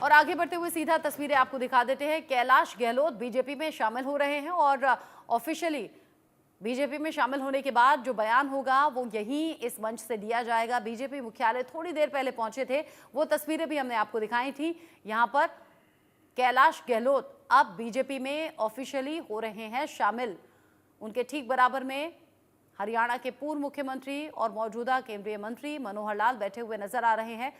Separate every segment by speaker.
Speaker 1: और आगे बढ़ते हुए सीधा तस्वीरें आपको दिखा देते हैं। कैलाश गहलोत बीजेपी में शामिल हो रहे हैं और ऑफिशियली बीजेपी में शामिल होने के बाद जो बयान होगा वो यहीं इस मंच से दिया जाएगा। बीजेपी मुख्यालय थोड़ी देर पहले पहुंचे थे, वो तस्वीरें भी हमने आपको दिखाई थी। यहां पर कैलाश गहलोत अब बीजेपी में ऑफिशियली हो रहे हैं शामिल। उनके ठीक बराबर में हरियाणा के पूर्व मुख्यमंत्री और मौजूदा केंद्रीय मंत्री मनोहर लाल बैठे हुए नजर आ रहे हैं।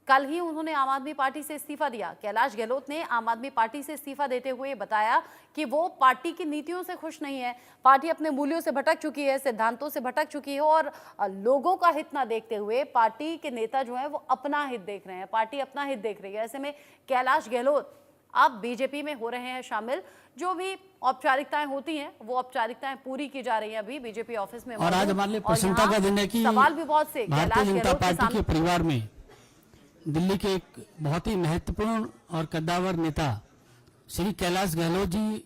Speaker 1: कल ही उन्होंने आम आदमी पार्टी से इस्तीफा दिया। कैलाश गहलोत ने आम आदमी पार्टी से इस्तीफा देते हुए बताया कि वो पार्टी की नीतियों से खुश नहीं है। पार्टी अपने मूल्यों से भटक चुकी है, सिद्धांतों से भटक चुकी है और लोगों का हित ना देखते हुए पार्टी के नेता जो है वो अपना हित देख रहे हैं, पार्टी अपना हित देख रही है। ऐसे में कैलाश गहलोत अब बीजेपी में हो रहे हैं शामिल। जो भी औपचारिकताएं होती हैं वो औपचारिकताएं पूरी की जा रही हैं अभी बीजेपी ऑफिस में।
Speaker 2: और आज हमारे लिए प्रसन्नता का दिन है कि
Speaker 1: सवाल भी बहुत से
Speaker 2: भारतीय जनता पार्टी के परिवार में दिल्ली के एक बहुत ही महत्वपूर्ण और कद्दावर नेता श्री कैलाश गहलोत जी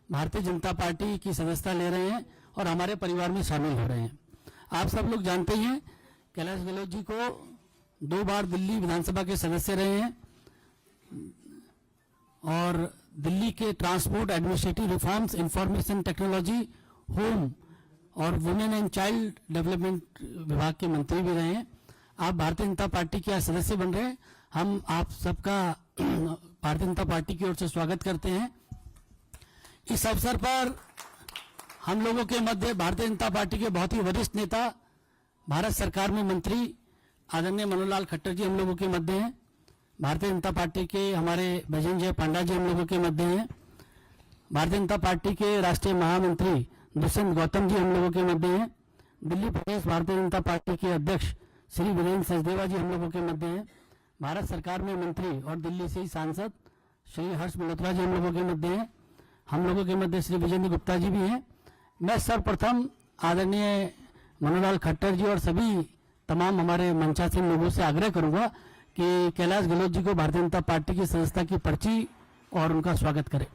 Speaker 2: भारतीय जनता पार्टी की सदस्यता ले रहे हैं और हमारे परिवार में शामिल हो रहे हैं। आप सब लोग जानते हैं कैलाश गहलोत जी को 2 बार दिल्ली विधानसभा के सदस्य रहे हैं और दिल्ली के transport, administrative reforms, information technology, home और वुमेन एंड चाइल्ड डेवलपमेंट विभाग के मंत्री भी रहे हैं। आप भारतीय जनता पार्टी के सदस्य बन रहे हैं। हम आप सबका भारतीय जनता पार्टी की ओर से स्वागत करते हैं। इस अवसर पर हम लोगों के मध्य भारतीय जनता पार्टी के बहुत ही वरिष्ठ नेता, भारत सरकार में मंत्री आदरणीय मनोहर लाल खट्टर जी हम लोगों के मध्य हैं। भारतीय जनता पार्टी के हमारे बैजयंत पांडा जी हम लोगों के मध्य हैं। भारतीय जनता पार्टी के राष्ट्रीय महामंत्री दुष्यंत गौतम जी हम लोगों के मध्य हैं। दिल्ली प्रदेश भारतीय जनता पार्टी के अध्यक्ष श्री वीरेंद्र सचदेवा जी हम लोगों के मध्य हैं। भारत सरकार में मंत्री और दिल्ली से ही सांसद श्री हर्ष मल्होत्रा जी हम लोगों के मध्य हैं। हम लोगों के मध्य श्री विजेंद्र गुप्ता जी भी हैं। मैं सर्वप्रथम आदरणीय मनोहर लाल खट्टर जी और सभी तमाम हमारे मंचासीन लोगों से आग्रह करूंगा कि कैलाश गहलोत जी को भारतीय जनता पार्टी की सदस्यता की पर्ची और उनका स्वागत करें।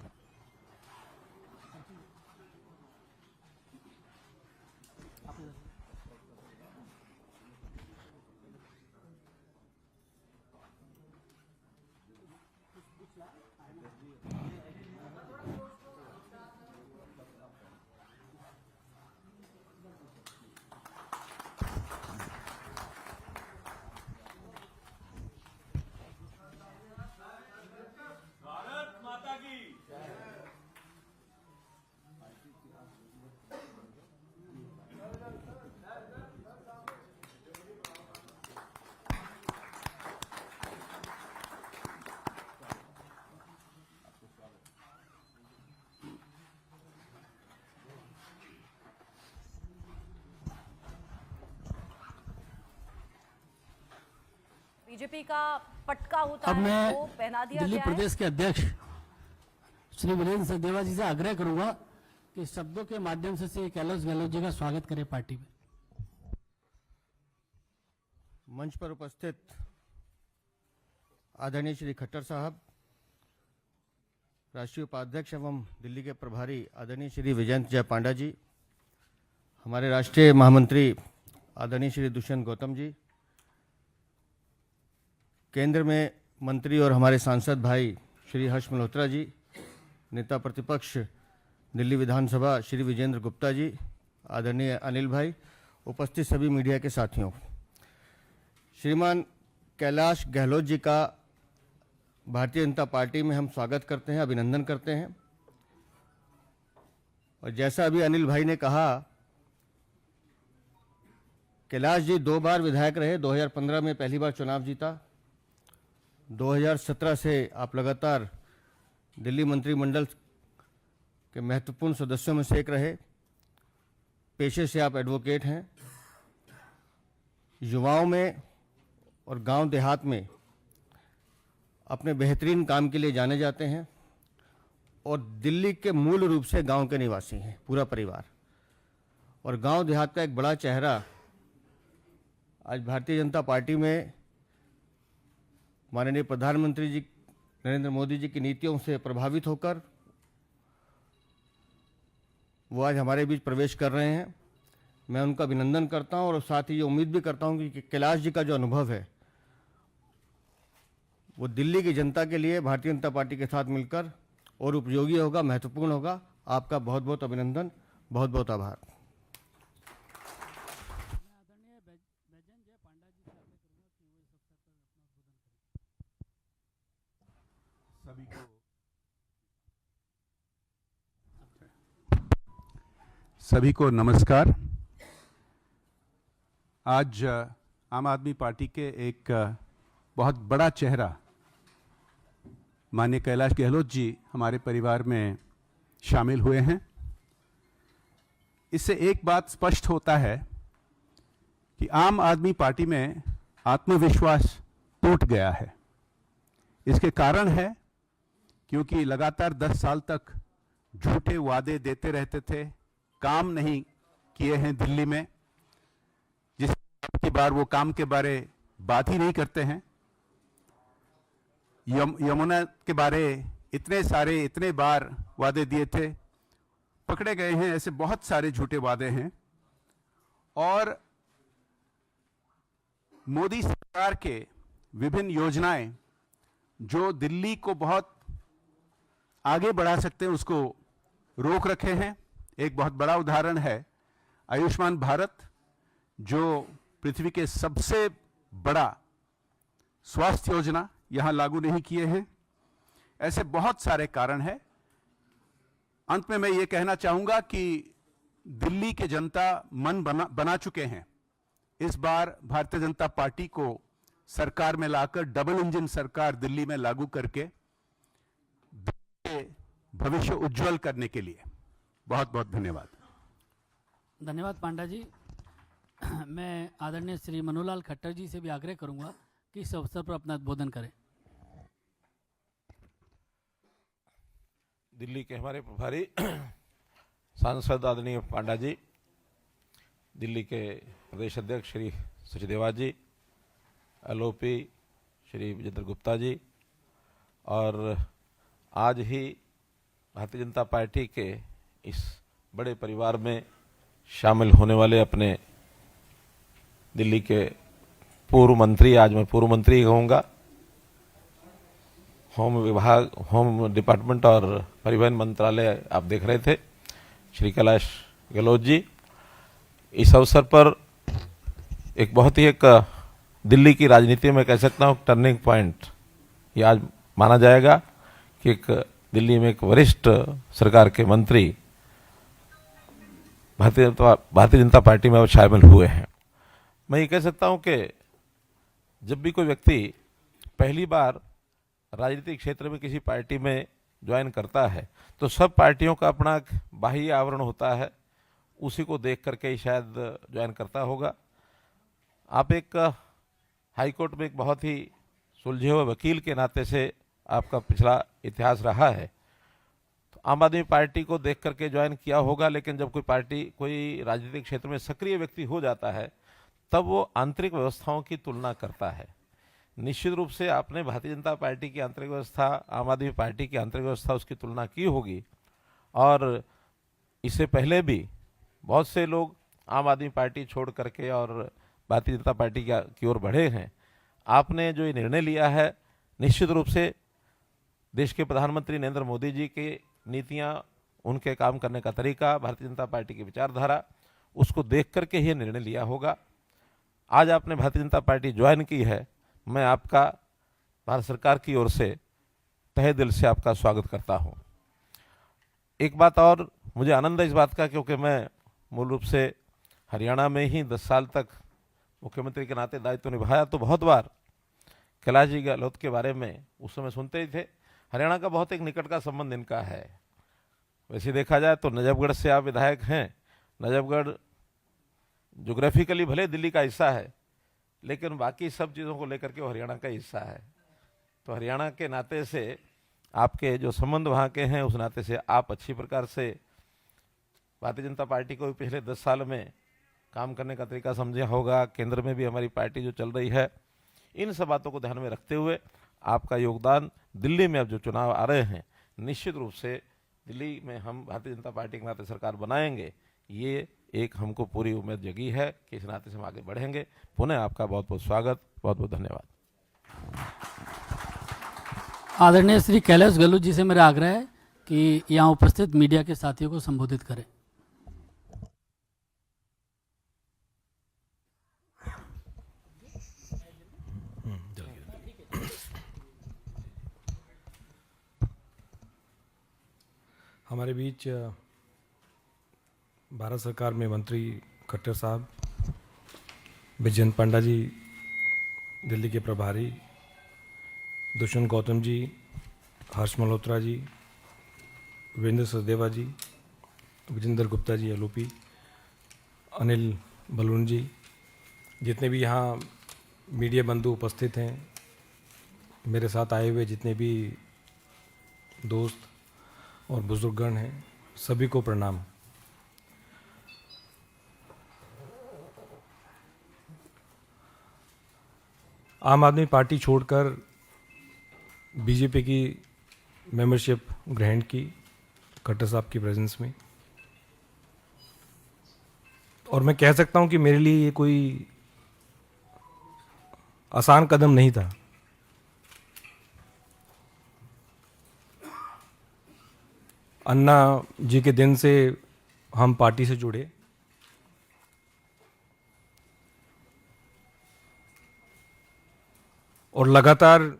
Speaker 1: बीजेपी का पटका होता
Speaker 2: अब
Speaker 1: है वो पहना
Speaker 2: मैं
Speaker 1: दिया
Speaker 2: दिल्ली
Speaker 1: गया है।
Speaker 2: प्रदेश के अध्यक्ष श्री वीरेंद्र सचदेवा जी से आग्रह करूंगा कि शब्दों के माध्यम से श्री कैलाश गहलोत जी का स्वागत करें पार्टी में।
Speaker 3: मंच पर उपस्थित आदरणीय श्री खट्टर साहब, राष्ट्रीय उपाध्यक्ष एवं दिल्ली के प्रभारी आदरणीय श्री विजयंत पांडा जी, हमारे राष्ट्रीय महामंत्री आदरणीय श्री दुष्यंत गौतम जी, केंद्र में मंत्री और हमारे सांसद भाई श्री हर्ष मल्होत्रा जी, नेता प्रतिपक्ष दिल्ली विधानसभा श्री विजेंद्र गुप्ता जी, आदरणीय अनिल भाई, उपस्थित सभी मीडिया के साथियों, श्रीमान कैलाश गहलोत जी का भारतीय जनता पार्टी में हम स्वागत करते हैं, अभिनंदन करते हैं। और जैसा अभी अनिल भाई ने कहा, कैलाश जी 2 बार विधायक रहे। 2015 में पहली बार चुनाव जीता। 2017 से आप लगातार दिल्ली मंत्रिमंडल के महत्वपूर्ण सदस्यों में से एक रहे। पेशे से आप एडवोकेट हैं। युवाओं में और गांव देहात में अपने बेहतरीन काम के लिए जाने जाते हैं और दिल्ली के मूल रूप से गांव के निवासी हैं पूरा परिवार। और गांव देहात का एक बड़ा चेहरा आज भारतीय जनता पार्टी में माननीय प्रधानमंत्री जी नरेंद्र मोदी जी की नीतियों से प्रभावित होकर वो आज हमारे बीच प्रवेश कर रहे हैं। मैं उनका अभिनंदन करता हूं और साथ ही ये उम्मीद भी करता हूं कि कैलाश जी का जो अनुभव है वो दिल्ली की जनता के लिए भारतीय जनता पार्टी के साथ मिलकर और उपयोगी होगा, महत्वपूर्ण होगा। आपका बहुत बहुत अभिनंदन, बहुत बहुत आभार।
Speaker 4: सभी को नमस्कार। आज आम आदमी पार्टी के एक बहुत बड़ा चेहरा माननीय कैलाश गहलोत जी हमारे परिवार में शामिल हुए हैं। इससे एक बात स्पष्ट होता है कि आम आदमी पार्टी में आत्मविश्वास टूट गया है। इसके कारण है क्योंकि लगातार 10 साल तक झूठे वादे देते रहते थे, काम नहीं किए हैं दिल्ली में, जिसकी बार वो काम के बारे बात ही नहीं करते हैं। यमुना के बारे इतने बार वादे दिए थे, पकड़े गए हैं। ऐसे बहुत सारे झूठे वादे हैं। और मोदी सरकार के विभिन्न योजनाएं जो दिल्ली को बहुत आगे बढ़ा सकते हैं, उसको रोक रखे हैं। एक बहुत बड़ा उदाहरण है आयुष्मान भारत, जो पृथ्वी के सबसे बड़ा स्वास्थ्य योजना, यहां लागू नहीं किए हैं। ऐसे बहुत सारे कारण हैं। अंत में मैं ये कहना चाहूंगा कि दिल्ली के जनता मन बना चुके हैं। इस बार भारतीय जनता पार्टी को सरकार में लाकर डबल इंजन सरकार दिल्ली में लागू करके भविष्य उज्जवल करने के लिए बहुत बहुत धन्यवाद।
Speaker 2: धन्यवाद पांडा जी। मैं आदरणीय श्री मनोहरलाल खट्टर जी से भी आग्रह करूंगा कि इस अवसर पर अपना उद्बोधन करें।
Speaker 5: दिल्ली के हमारे प्रभारी सांसद आदरणीय पांडा जी, दिल्ली के प्रदेश अध्यक्ष श्री सचदेवा जी, एलओपी श्री विजेंद्र गुप्ता जी, और आज ही भारतीय जनता पार्टी के इस बड़े परिवार में शामिल होने वाले अपने दिल्ली के पूर्व मंत्री, आज मैं पूर्व मंत्री कहूँगा, होम विभाग, होम डिपार्टमेंट और परिवहन मंत्रालय आप देख रहे थे, श्री कैलाश गहलोत जी। इस अवसर पर एक बहुत ही दिल्ली की राजनीति में कह सकता हूँ टर्निंग पॉइंट ये आज माना जाएगा कि एक दिल्ली में एक वरिष्ठ सरकार के मंत्री भारतीय जनता पार्टी में अब शामिल हुए हैं। मैं ये कह सकता हूँ कि जब भी कोई व्यक्ति पहली बार राजनीतिक क्षेत्र में किसी पार्टी में ज्वाइन करता है तो सब पार्टियों का अपना बाह्य आवरण होता है, उसी को देख करके ही शायद ज्वाइन करता होगा। आप एक हाई कोर्ट में एक बहुत ही सुलझे हुए वकील के नाते से आपका पिछला इतिहास रहा है, तो आम आदमी पार्टी को देख करके ज्वाइन किया होगा। लेकिन जब कोई राजनीतिक क्षेत्र में सक्रिय व्यक्ति हो जाता है तब वो आंतरिक व्यवस्थाओं की तुलना करता है। निश्चित रूप से आपने भारतीय जनता पार्टी की आंतरिक व्यवस्था, आम आदमी पार्टी की आंतरिक व्यवस्था, उसकी तुलना की होगी। और इससे पहले भी बहुत से लोग आम आदमी पार्टी छोड़ करके और भारतीय जनता पार्टी की ओर बढ़े हैं। आपने जो ये निर्णय लिया है, निश्चित रूप से देश के प्रधानमंत्री नरेंद्र मोदी जी की नीतियां, उनके काम करने का तरीका, भारतीय जनता पार्टी की विचारधारा, उसको देख करके ही निर्णय लिया होगा। आज आपने भारतीय जनता पार्टी ज्वाइन की है, मैं आपका भारत सरकार की ओर से तहे दिल से आपका स्वागत करता हूं। एक बात और मुझे आनंद है इस बात का, क्योंकि मैं मूल रूप से हरियाणा में ही 10 साल तक मुख्यमंत्री के नाते दायित्व निभाया, तो बहुत बार कैलाश जी गहलोत के बारे में उस समय सुनते ही थे। हरियाणा का बहुत एक निकट का संबंध इनका है। वैसे देखा जाए तो नजफगढ़ से आप विधायक हैं। नजफगढ़ ज्योग्राफिकली भले दिल्ली का हिस्सा है, लेकिन बाकी सब चीज़ों को लेकर के वो हरियाणा का हिस्सा है। तो हरियाणा के नाते से आपके जो संबंध वहाँ के हैं, उस नाते से आप अच्छी प्रकार से भारतीय जनता पार्टी को पिछले 10 साल में काम करने का तरीका समझा होगा। केंद्र में भी हमारी पार्टी जो चल रही है, इन सब बातों को ध्यान में रखते हुए आपका योगदान दिल्ली में अब जो चुनाव आ रहे हैं, निश्चित रूप से दिल्ली में हम भारतीय जनता पार्टी के नाते सरकार बनाएंगे, ये एक हमको पूरी उम्मीद जगी है कि इस नाते से हम आगे बढ़ेंगे। पुनः आपका बहुत बहुत स्वागत, बहुत बहुत धन्यवाद।
Speaker 2: आदरणीय श्री कैलाश गहलोत जी से मेरा आग्रह है कि यहाँ उपस्थित मीडिया के साथियों को संबोधित करें।
Speaker 6: हमारे बीच भारत सरकार में मंत्री खट्टर साहब, विजयंत पांडा जी दिल्ली के प्रभारी, दुष्यंत गौतम जी, हर्ष मल्होत्रा जी, वीरेंद्र सचदेवा जी, विजेंद्र गुप्ता जी एलओपी, अनिल बलून जी, जितने भी यहाँ मीडिया बंधु उपस्थित हैं, मेरे साथ आए हुए जितने भी दोस्त और बुजुर्गगण हैं, सभी को प्रणाम। आम आदमी पार्टी छोड़कर बीजेपी की मेंबरशिप ग्रहण की खट्टर साहब की प्रेजेंस में, और मैं कह सकता हूं कि मेरे लिए ये कोई आसान कदम नहीं था। अन्ना जी के दिन से हम पार्टी से जुड़े, और लगातार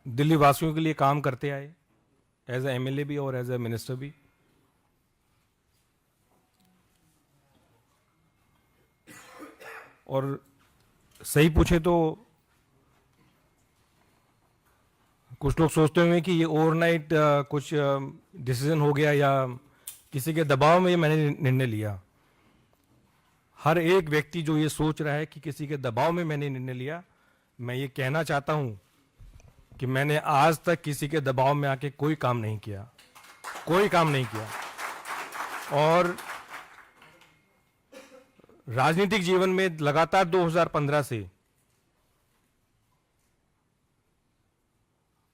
Speaker 6: दिल्ली वासियों के लिए काम करते आए, एज ए एमएलए भी और एज ए मिनिस्टर भी। और सही पूछे तो कुछ लोग सोचते होंगे कि ये ओवरनाइट कुछ डिसीजन हो गया या किसी के दबाव में ये मैंने निर्णय लिया। हर एक व्यक्ति जो ये सोच रहा है कि किसी के दबाव में मैंने निर्णय लिया, मैं ये कहना चाहता हूं कि मैंने आज तक किसी के दबाव में आके कोई काम नहीं किया, कोई काम नहीं किया। और राजनीतिक जीवन में लगातार 2015 से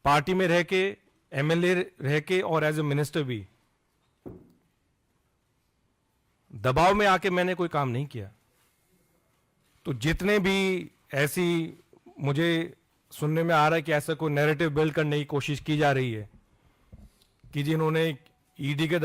Speaker 6: पार्टी में रह के, एमएलए रह के और एज ए मिनिस्टर भी दबाव में आके मैंने कोई काम नहीं किया। तो जितने भी ऐसी मुझे सुनने में आ रहा है कि ऐसा कोई नैरेटिव बिल्ड करने की कोशिश की जा रही है कि जिन्होंने ईडी के